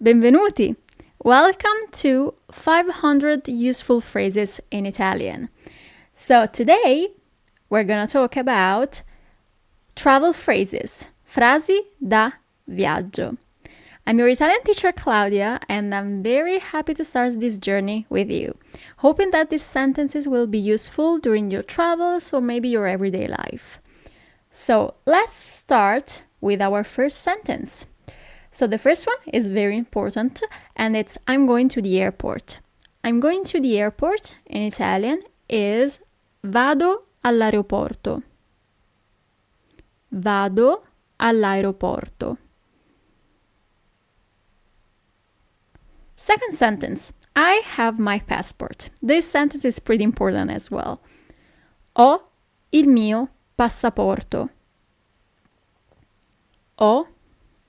Benvenuti! Welcome to 500 Useful Phrases in Italian. So today we're gonna talk about travel phrases, frasi da viaggio. I'm your Italian teacher Claudia and I'm very happy to start this journey with you, hoping that these sentences will be useful during your travels or maybe your everyday life. So let's start with our first sentence. So the first one is very important and it's I'm going to the airport. I'm going to the airport in Italian is vado all'aeroporto. Vado all'aeroporto. Second sentence, I have my passport. This sentence is pretty important as well. Ho il mio passaporto. Ho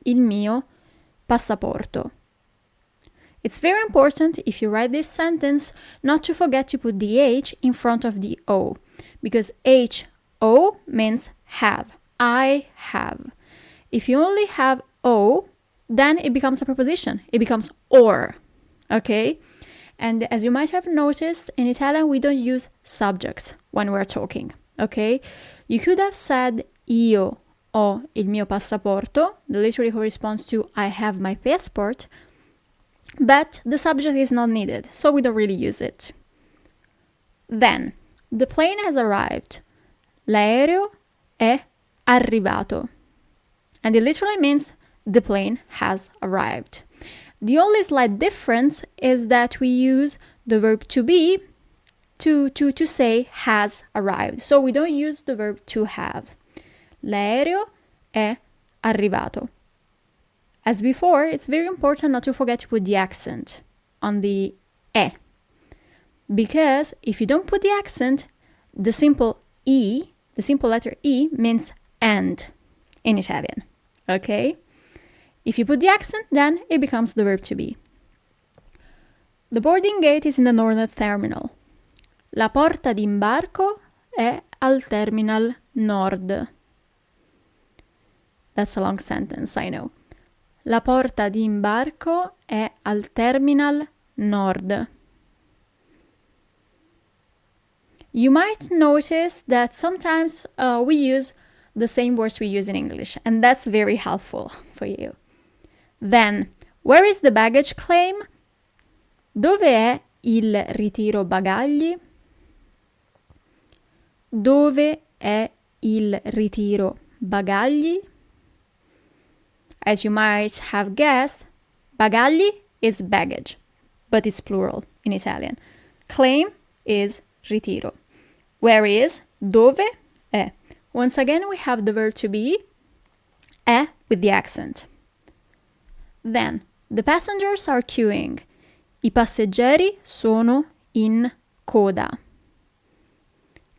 il mio passaporto. It's very important if you write this sentence not to forget to put the H in front of the O, because H-O means have. I have. If you only have O, then it becomes a preposition. It becomes or, okay? And as you might have noticed, in Italian we don't use subjects when we're talking, okay? You could have said io ho il mio passaporto, that literally corresponds to I have my passport, but the subject is not needed, so we don't really use it. Then, the plane has arrived. L'aereo è arrivato. And it literally means the plane has arrived. The only slight difference is that we use the verb to be to say has arrived. So we don't use the verb to have. L'aereo è arrivato. As before, it's very important not to forget to put the accent on the è. Because if you don't put the accent, the simple E, the simple letter E means and in Italian. Okay? If you put the accent, then it becomes the verb to be. The boarding gate is in the northern terminal. La porta d'imbarco è al terminal nord. That's a long sentence, I know. La porta d'imbarco è al terminal nord. You might notice that sometimes we use the same words we use in English, and that's very helpful for you. Then, where is the baggage claim? Dove è il ritiro bagagli? Dove è il ritiro bagagli? As you might have guessed, bagagli is baggage, but it's plural in Italian. Claim is ritiro. Where is, dove è. Once again, we have the verb to be, è with the accent. Then, the passengers are queuing. I passeggeri sono in coda.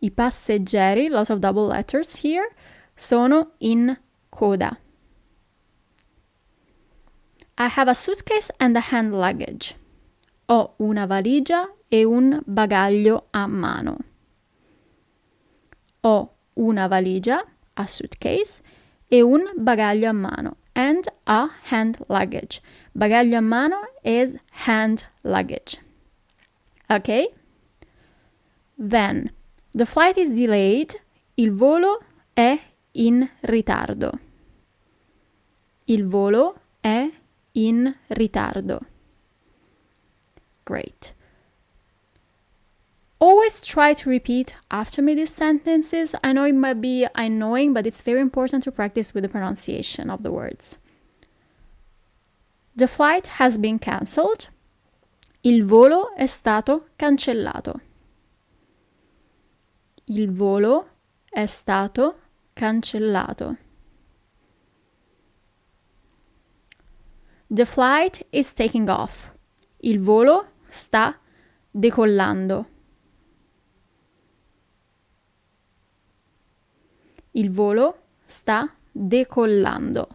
I passeggeri, lots of double letters here, sono in coda. I have a suitcase and a hand luggage. Ho una valigia e un bagaglio a mano. Ho una valigia, a suitcase, e un bagaglio a mano, and a hand luggage. Bagaglio a mano is hand luggage. Okay? Then, the flight is delayed. Il volo è in ritardo. Il volo è in ritardo. Great. Always try to repeat after me these sentences. I know it might be annoying, but it's very important to practice with the pronunciation of the words. The flight has been cancelled. Il volo è stato cancellato. Il volo è stato cancellato. The flight is taking off. Il volo sta decollando. Il volo sta decollando.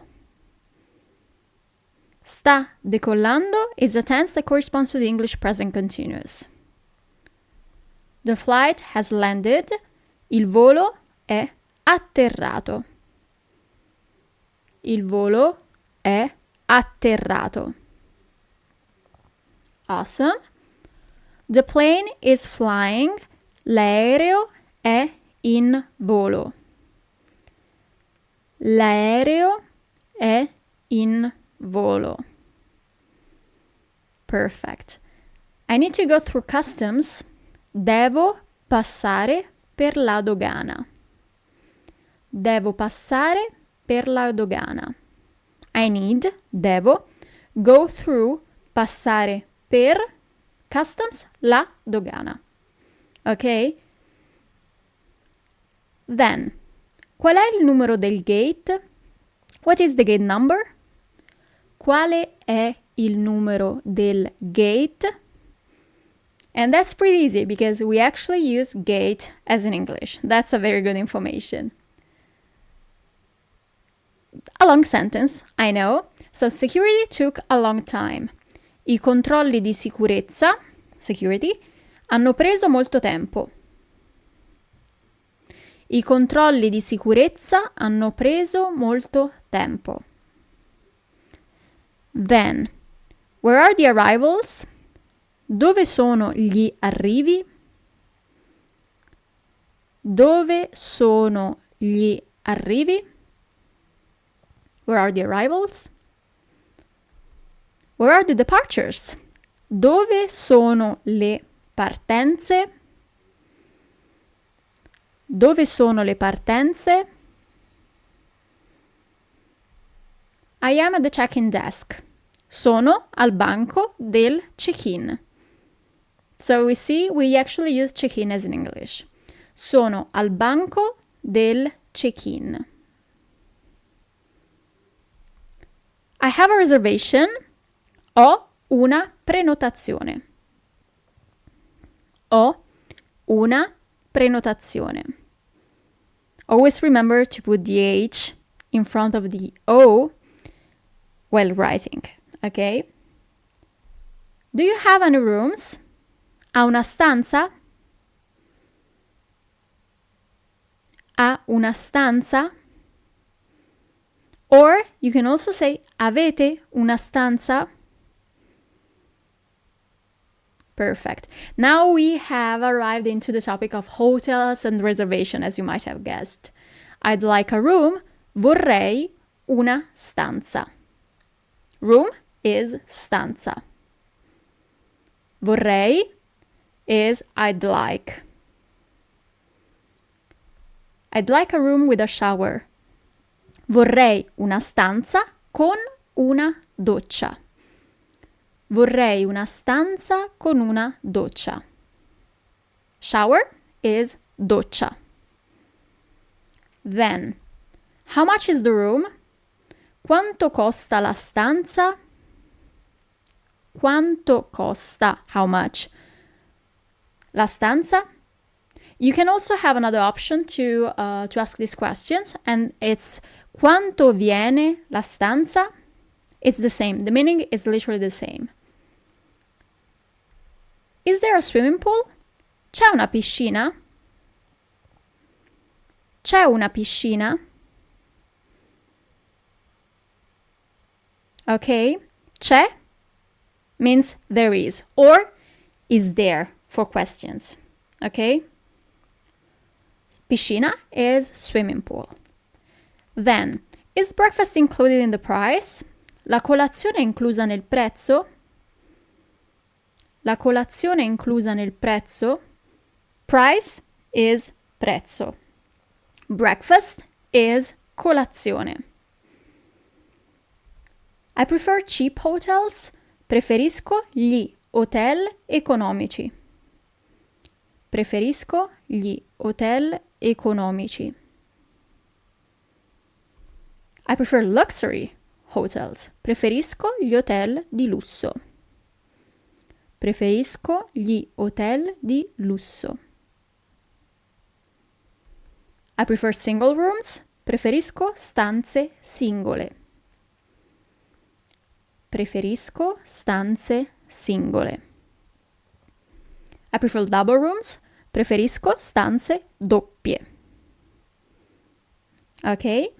Sta decollando is a tense that corresponds to the English present continuous. The flight has landed. Il volo è atterrato. Il volo è atterrato. Awesome. The plane is flying. L'aereo è in volo. L'aereo è in volo. Perfect. I need to go through customs. Devo passare per la dogana. Devo passare per la dogana. I need, devo, go through, passare per, customs, la dogana. Ok? Then, qual è il numero del gate? What is the gate number? Quale è il numero del gate? And that's pretty easy because we actually use gate as in English. That's a very good information. A long sentence, I know. So security took a long time. I controlli di sicurezza, security, hanno preso molto tempo. I controlli di sicurezza hanno preso molto tempo. Then, where are the arrivals? Dove sono gli arrivi? Dove sono gli arrivi? Where are the arrivals? Where are the departures? Dove sono le partenze? Dove sono le partenze? I am at the check-in desk. Sono al banco del check-in. So we see we actually use check-in as in English. Sono al banco del check-in. I have a reservation. Ho una prenotazione. Ho una prenotazione. Always remember to put the H in front of the O while writing, okay? Do you have any rooms? Ha una stanza? Ha una stanza? Or you can also say avete una stanza? Perfect. Now we have arrived into the topic of hotels and reservation, as you might have guessed. I'd like a room. Vorrei una stanza. Room is stanza. Vorrei is I'd like. I'd like a room with a shower. Vorrei una stanza con una doccia. Vorrei una stanza con una doccia. Shower is doccia. Then, how much is the room? Quanto costa la stanza? Quanto costa? How much? La stanza? You can also have another option to ask these questions, and it's quanto viene la stanza? It's the same. The meaning is literally the same. Is there a swimming pool? C'è una piscina? C'è una piscina? Okay. C'è means there is, or is there for questions. Okay. Piscina is swimming pool. Then, is breakfast included in the price? La colazione è inclusa nel prezzo? La colazione è inclusa nel prezzo? Price is prezzo. Breakfast is colazione. I prefer cheap hotels. Preferisco gli hotel economici. Preferisco gli hotel economici. I prefer luxury hotels. Preferisco gli hotel di lusso. Preferisco gli hotel di lusso. I prefer single rooms. Preferisco stanze singole. Preferisco stanze singole. I prefer double rooms. Preferisco stanze doppie. Ok?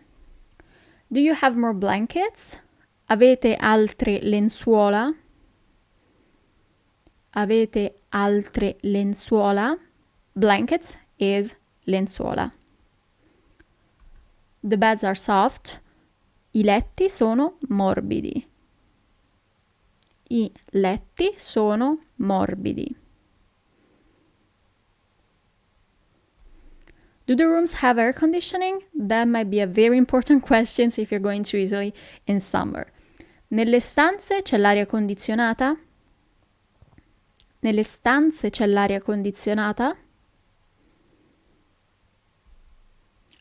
Do you have more blankets? Avete altre lenzuola? Avete altre lenzuola? Blankets is lenzuola. The beds are soft. I letti sono morbidi. I letti sono morbidi. Do the rooms have air conditioning? That might be a very important question if you're going to Italy in summer. Nelle stanze c'è l'aria condizionata? Nelle stanze c'è l'aria condizionata?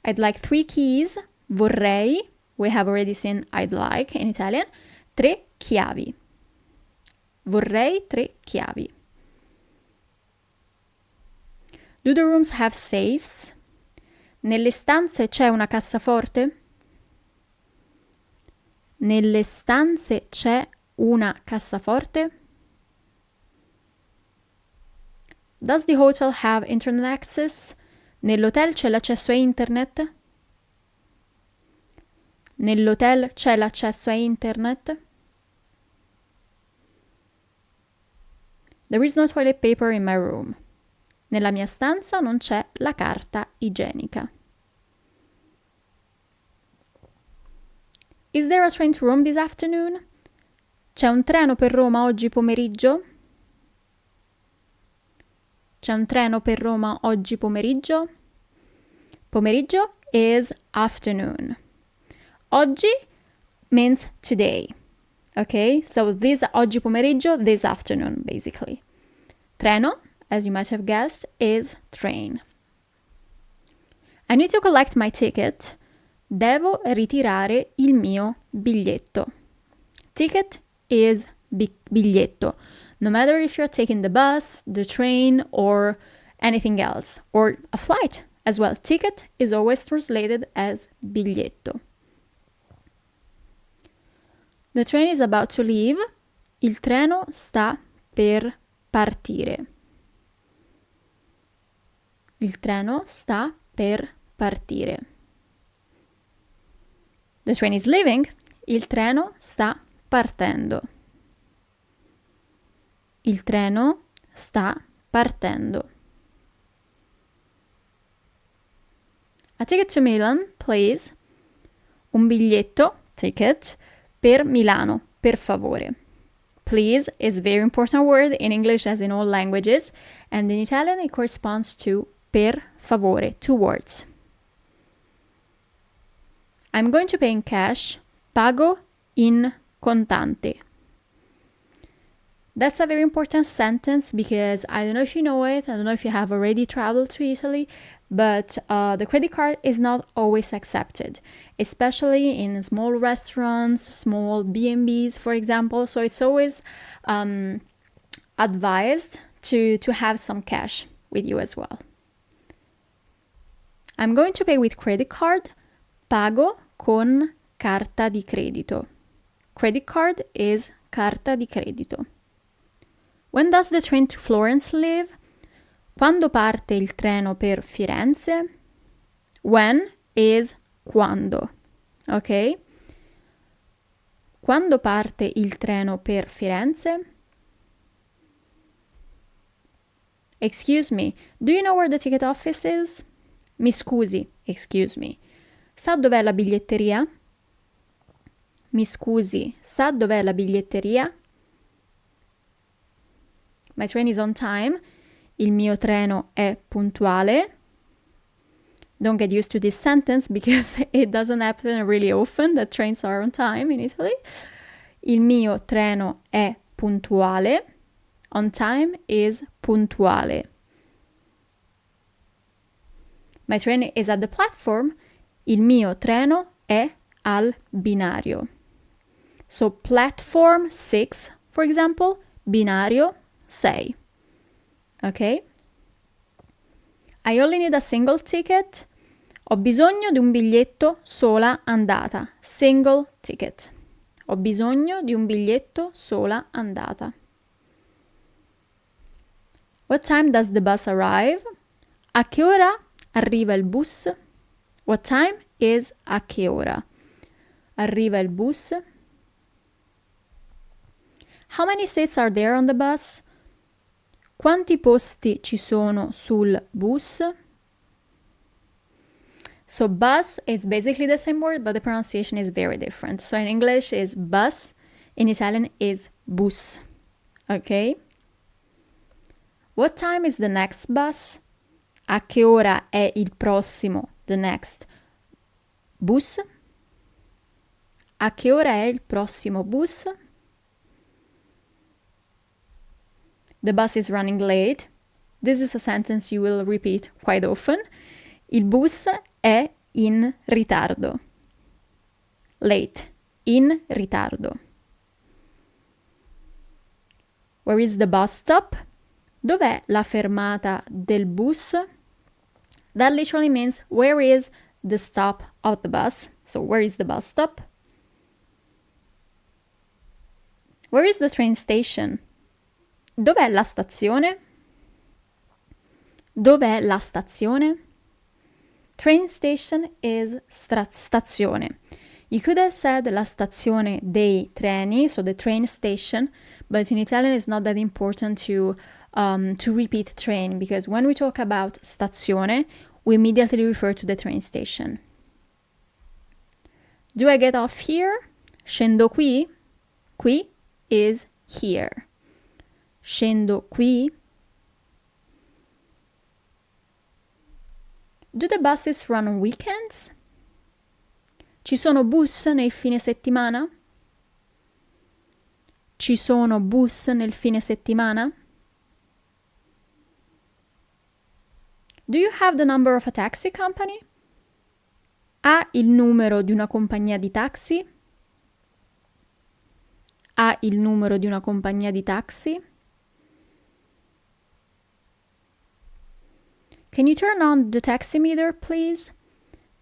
I'd like 3 keys. Vorrei. We have already seen I'd like in Italian. 3 chiavi. Vorrei 3 chiavi. Do the rooms have safes? Nelle stanze c'è una cassaforte? Nelle stanze c'è una cassaforte? Does the hotel have internet access? Nell'hotel c'è l'accesso a internet? Nell'hotel c'è l'accesso a internet? There is no toilet paper in my room. Nella mia stanza non c'è la carta igienica. Is there a train to Rome this afternoon? C'è un treno per Roma oggi pomeriggio? C'è un treno per Roma oggi pomeriggio? Pomeriggio is afternoon. Oggi means today. Okay, so this oggi pomeriggio, this afternoon, basically. Treno, as you might have guessed, is train. I need to collect my ticket. Devo ritirare il mio biglietto. Ticket is biglietto. No matter if you're taking the bus, the train, or anything else, or a flight as well. Ticket is always translated as biglietto. The train is about to leave. Il treno sta per partire. Il treno sta per partire. The train is leaving. Il treno sta partendo. Il treno sta partendo. A ticket to Milan, please. Un biglietto, ticket, per Milano, per favore. Please is a very important word in English as in all languages, and in Italian it corresponds to per favore, 2 words. I'm going to pay in cash. Pago in contante. That's a very important sentence because I don't know if you know it, I don't know if you have already traveled to Italy, but the credit card is not always accepted, especially in small restaurants, small B&Bs, for example. So it's always advised to have some cash with you as well. I'm going to pay with credit card. Pago con carta di credito. Credit card is carta di credito. When does the train to Florence leave? Quando parte il treno per Firenze? When is quando. Ok? Quando parte il treno per Firenze? Excuse me, do you know where the ticket office is? Mi scusi, excuse me. Sa dov'è la biglietteria? Mi scusi, sa dov'è la biglietteria? My train is on time. Il mio treno è puntuale. Don't get used to this sentence because it doesn't happen really often that trains are on time in Italy. Il mio treno è puntuale. On time is puntuale. My train is at the platform. Il mio treno è al binario. So platform 6, for example, binario 6. Ok? I only need a single ticket. Ho bisogno di un biglietto sola andata. Single ticket. Ho bisogno di un biglietto sola andata. What time does the bus arrive? A che ora arriva il bus? What time is a che ora? Arriva il bus. How many seats are there on the bus? Quanti posti ci sono sul bus? So bus is basically the same word, but the pronunciation is very different. So in English is bus, in Italian is bus. Okay? What time is the next bus? A che ora è il prossimo, the next bus? A che ora è il prossimo bus? The bus is running late. This is a sentence you will repeat quite often. Il bus è in ritardo. Late. In ritardo. Where is the bus stop? Dov'è la fermata del bus? That literally means where is the stop of the bus? So where is the bus stop? Where is the train station? Dov'è la stazione? Dov'è la stazione? Train station is stazione. You could have said la stazione dei treni, so the train station, but in Italian it's not that important to repeat train, because when we talk about stazione, we immediately refer to the train station. Do I get off here? Scendo qui? Qui is here. Scendo qui? Do the buses run on weekends? Ci sono bus nel fine settimana? Ci sono bus nel fine settimana? Do you have the number of a taxi company? Ha il numero di una compagnia di taxi? Ha il numero di una compagnia di taxi? Can you turn on the taximeter, please?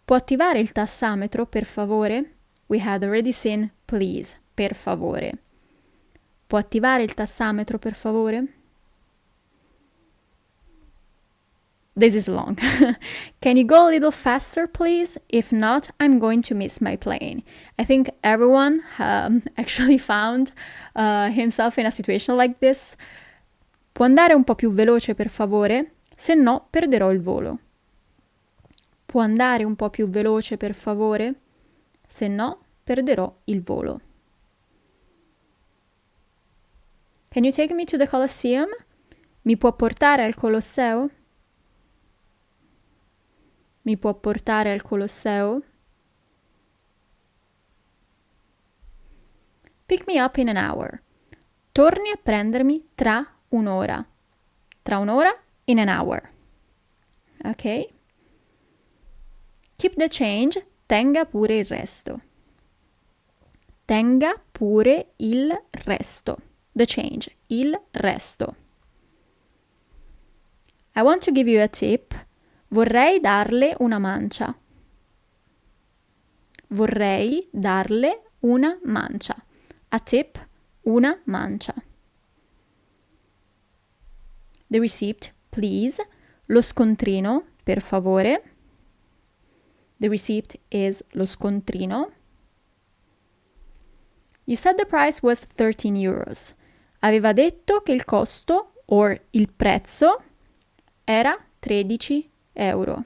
Può attivare il tassametro, per favore? We had already seen please, per favore. Può attivare il tassametro, per favore? This is long. Can you go a little faster, please? If not, I'm going to miss my plane. I think everyone actually found himself in a situation like this. Può andare un po' più veloce, per favore? Se no, perderò il volo. Può andare un po' più veloce, per favore? Se no, perderò il volo. Can you take me to the Colosseum? Mi può portare al Colosseo? Mi può portare al Colosseo? Pick me up in an hour. Torni a prendermi tra un'ora. Tra un'ora? In an hour. Ok? Keep the change. Tenga pure il resto. Tenga pure il resto. The change. Il resto. I want to give you a tip. Vorrei darle una mancia. Vorrei darle una mancia. A tip, una mancia. The receipt, please. Lo scontrino, per favore. The receipt is lo scontrino. You said the price was 13 euros. Aveva detto che il costo, or il prezzo, era 13 euro.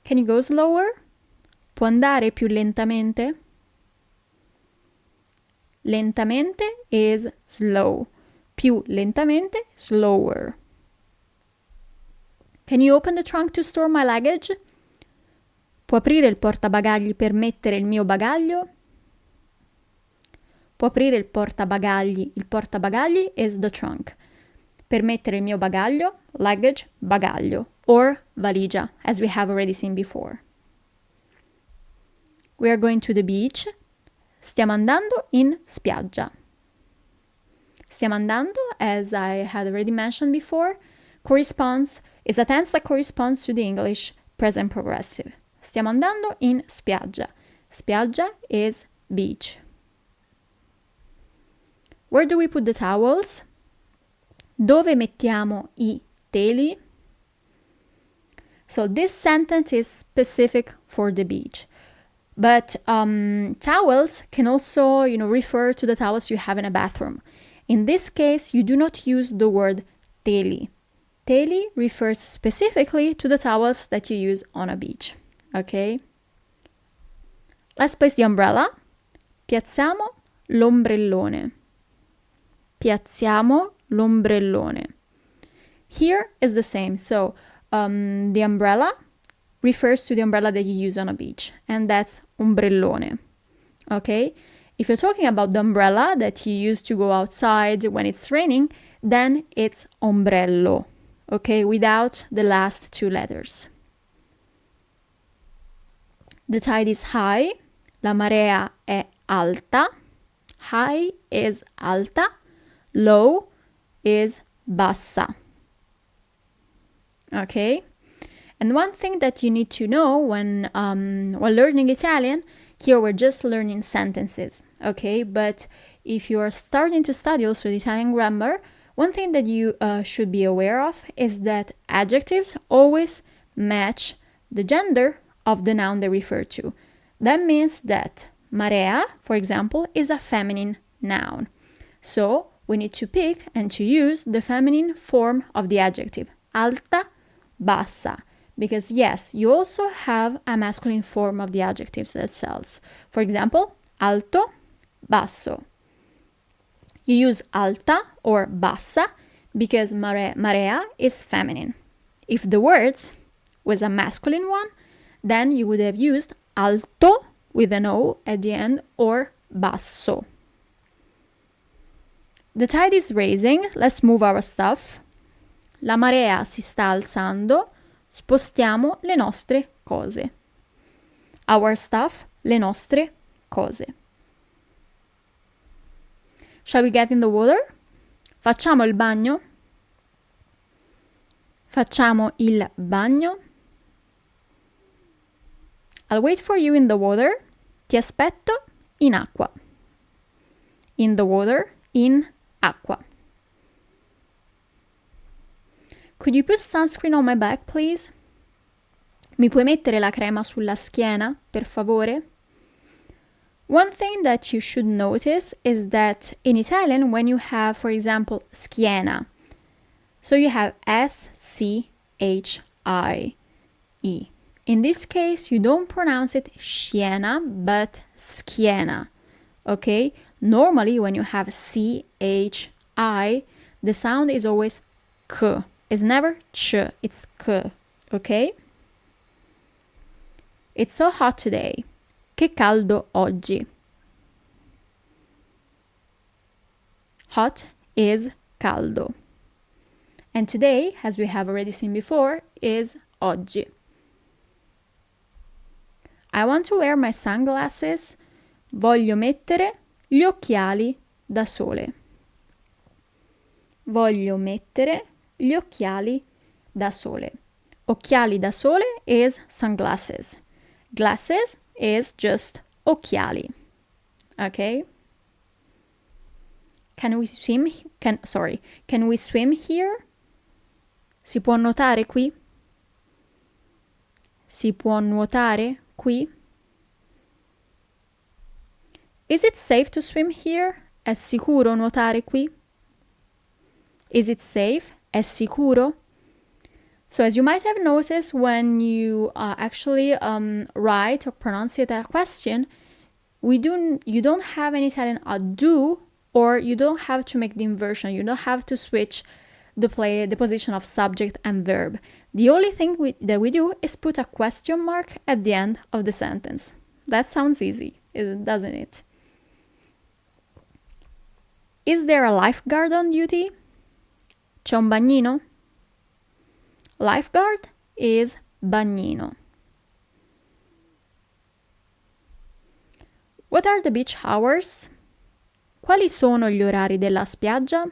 Can you go slower? Può andare più lentamente? Lentamente is slow. Più lentamente, slower. Can you open the trunk to store my luggage? Può aprire il portabagagli per mettere il mio bagaglio? Può aprire il portabagagli. Il portabagagli is the trunk. Per mettere il mio bagaglio, luggage, bagaglio, or valigia, as we have already seen before. We are going to the beach. Stiamo andando in spiaggia. Stiamo andando, as I had already mentioned before, is a tense that corresponds to the English present progressive. Stiamo andando in spiaggia. Spiaggia is beach. Where do we put the towels? Dove mettiamo I teli? So this sentence is specific for the beach. But towels can also, refer to the towels you have in a bathroom. In this case, you do not use the word teli. Teli refers specifically to the towels that you use on a beach. Okay? Let's place the umbrella. Piazziamo l'ombrellone. Piazziamo l'ombrellone. Here is the same. So the umbrella refers to the umbrella that you use on a beach, and that's ombrellone. Okay? If you're talking about the umbrella that you use to go outside when it's raining, then it's ombrello. Okay? Without the last two letters. The tide is high. La marea è alta. High is alta. Low is bassa. Okay? And one thing that you need to know when while learning Italian, here we're just learning sentences, okay? But if you are starting to study also the Italian grammar, one thing that you should be aware of is that adjectives always match the gender of the noun they refer to. That means that marea, for example, is a feminine noun. So we need to pick and to use the feminine form of the adjective, alta, bassa. Because yes, you also have a masculine form of the adjectives themselves. For example, alto, basso. You use alta or bassa because marea is feminine. If the words was a masculine one, then you would have used alto with an O at the end or basso. The tide is rising. Let's move our stuff. La marea si sta alzando. Spostiamo le nostre cose. Our stuff, le nostre cose. Shall we get in the water? Facciamo il bagno? Facciamo il bagno? I'll wait for you in the water. Ti aspetto in acqua. In the water, in acqua. Could you put sunscreen on my back, please? Mi puoi mettere la crema sulla schiena, per favore? One thing that you should notice is that in Italian, when you have, for example, schiena, so you have S-C-H-I-E. In this case, you don't pronounce it schiena, but schiena, okay? Normally, when you have C-H-I, the sound is always K. It's never ch, it's k, okay? It's so hot today. Che caldo oggi. Hot is caldo. And today, as we have already seen before, is oggi. I want to wear my sunglasses. Voglio mettere gli occhiali da sole. Voglio mettere gli occhiali da sole. Occhiali da sole is sunglasses. Glasses is just occhiali. Okay? Can we swim here? Si può nuotare qui? Si può nuotare qui? Is it safe to swim here? È sicuro nuotare qui? Is it safe? È sicuro? So as you might have noticed, when you actually write or pronounce a question, you don't have in Italian a do, or you don't have to make the inversion. You don't have to switch the position of subject and verb. The only thing that we do is put a question mark at the end of the sentence. That sounds easy, doesn't it? Is there a lifeguard on duty? C'è un bagnino? Lifeguard is bagnino. What are the beach hours? Quali sono gli orari della spiaggia?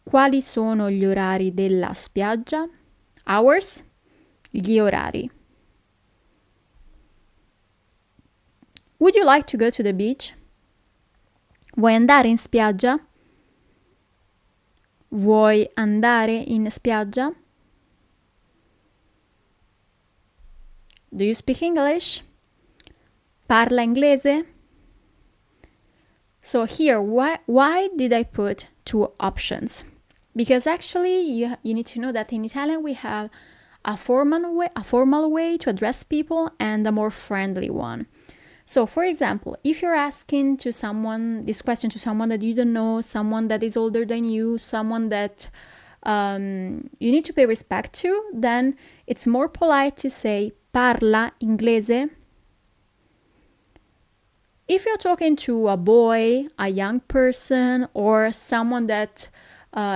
Quali sono gli orari della spiaggia? Hours, gli orari. Would you like to go to the beach? Vuoi andare in spiaggia? Vuoi andare in spiaggia? Do you speak English? Parla inglese? So here, why did I put two options? Because actually you need to know that in Italian we have a formal way to address people and a more friendly one. So for example, if you're asking this question to someone that you don't know, someone that is older than you, someone that you need to pay respect to, then it's more polite to say parla inglese. If you're talking to a boy, a young person, or someone that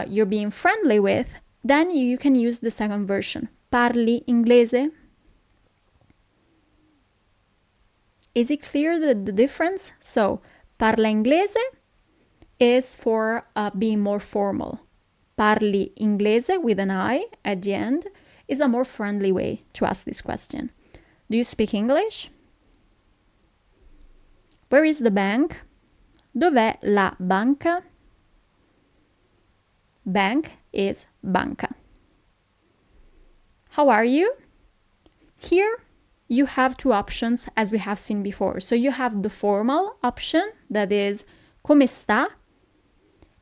you're being friendly with, then you can use the second version. Parli inglese? Is it clear the difference? So, parla inglese is for being more formal. Parli inglese with an I at the end is a more friendly way to ask this question. Do you speak English? Where is the bank? Dov'è la banca? Bank is banca. How are you? Here you have two options as we have seen before. So you have the formal option that is come sta,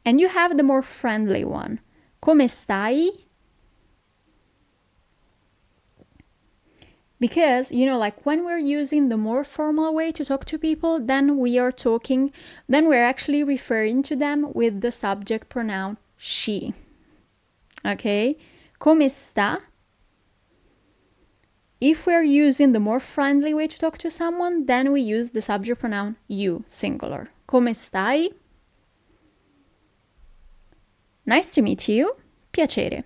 and you have the more friendly one. Come stai? Because, like when we're using the more formal way to talk to people, then we're actually referring to them with the subject pronoun she. Okay? Come sta? If we're using the more friendly way to talk to someone, then we use the subject pronoun you, singular. Come stai? Nice to meet you. Piacere.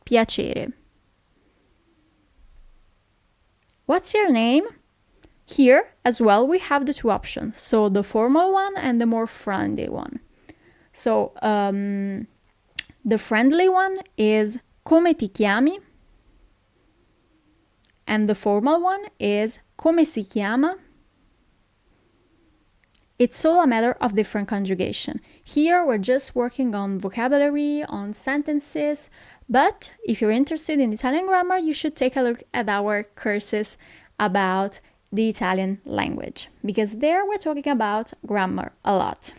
Piacere. What's your name? Here, as well, we have the two options. So the formal one and the more friendly one. So the friendly one is come ti chiami? And the formal one is come si chiama? It's all a matter of different conjugation. Here we're just working on vocabulary, on sentences, but if you're interested in Italian grammar, you should take a look at our courses about the Italian language, because there we're talking about grammar a lot.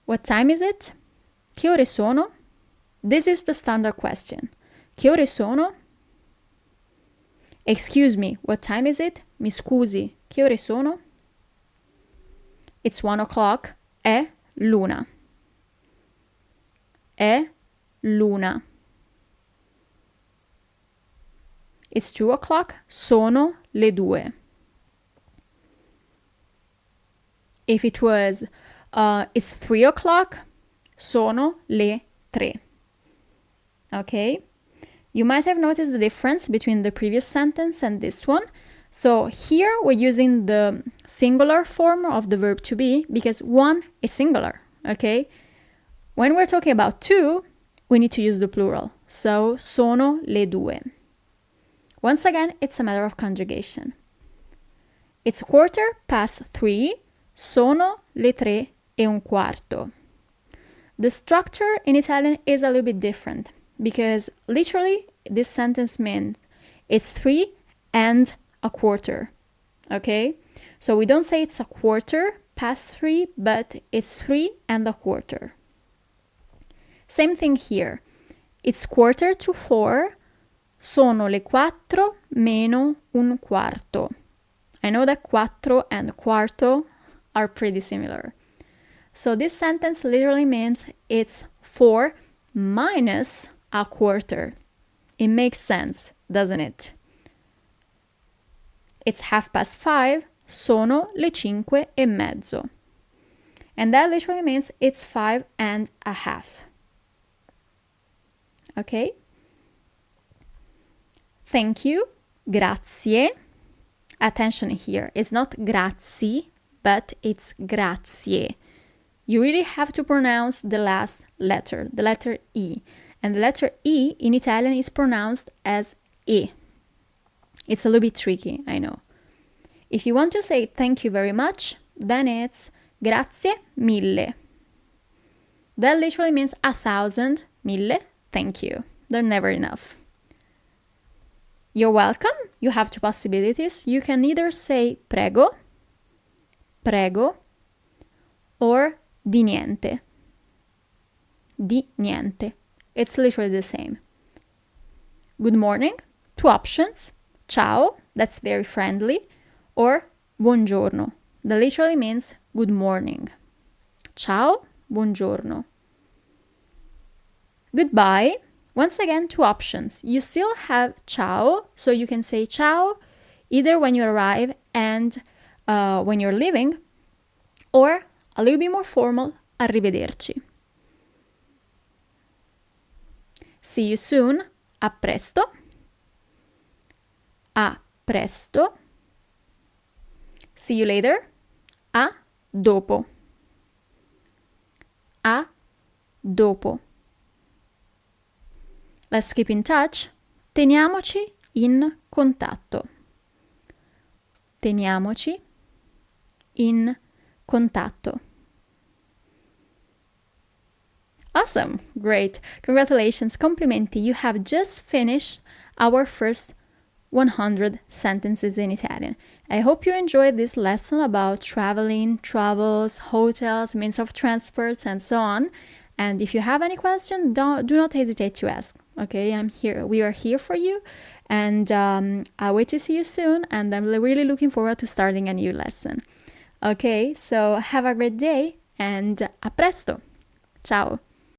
What time is it? Che ore sono? This is the standard question. Che ore sono? Excuse me, what time is it? Mi scusi, che ore sono? It's 1 o'clock. È l'una. È l'una. It's 2 o'clock. Sono le due. If it was, it's 3 o'clock. Sono le tre. Okay? You might have noticed the difference between the previous sentence and this one. So here we're using the singular form of the verb to be because one is singular, okay? When we're talking about two, we need to use the plural. So, sono le due. Once again, it's a matter of conjugation. It's 3:15. Sono le 3:15. The structure in Italian is a little bit different because literally this sentence means it's 3:15, okay? So we don't say it's 3:15, but it's 3:15. Same thing here. It's 3:45. Sono le 4 meno un quarto. I know that quattro and quarto are pretty similar. So this sentence literally means it's 4 minus a quarter. It makes sense, doesn't it? It's 5:30. Sono le 5:30. And that literally means it's 5.5. Okay? Thank you. Grazie. Attention here. It's not grazie, but it's grazie. You really have to pronounce the last letter, the letter E. And the letter E in Italian is pronounced as E. It's a little bit tricky, I know. If you want to say thank you very much, then it's grazie mille. That literally means 1,000, mille, thank you. They're never enough. You're welcome. You have two possibilities. You can either say prego, prego, or di niente. Di niente. It's literally the same. Good morning, two options. Ciao, that's very friendly, or buongiorno, that literally means good morning. Ciao, buongiorno. Goodbye, once again, two options. You still have ciao, so you can say ciao either when you arrive and when you're leaving, or a little bit more formal, arrivederci. See you soon, a presto. A presto. See you later, a dopo. A dopo. Let's keep in touch. Teniamoci in contatto. Teniamoci in contatto. Awesome! Great! Congratulations, complimenti! You have just finished our first 100 sentences in Italian. I hope you enjoyed this lesson about traveling, travels, hotels, means of transports, and so on. And if you have any question, do not hesitate to ask. Okay, I'm here. We are here for you. And I'll wait to see you soon. And I'm really looking forward to starting a new lesson. Okay, so have a great day and a presto. Ciao.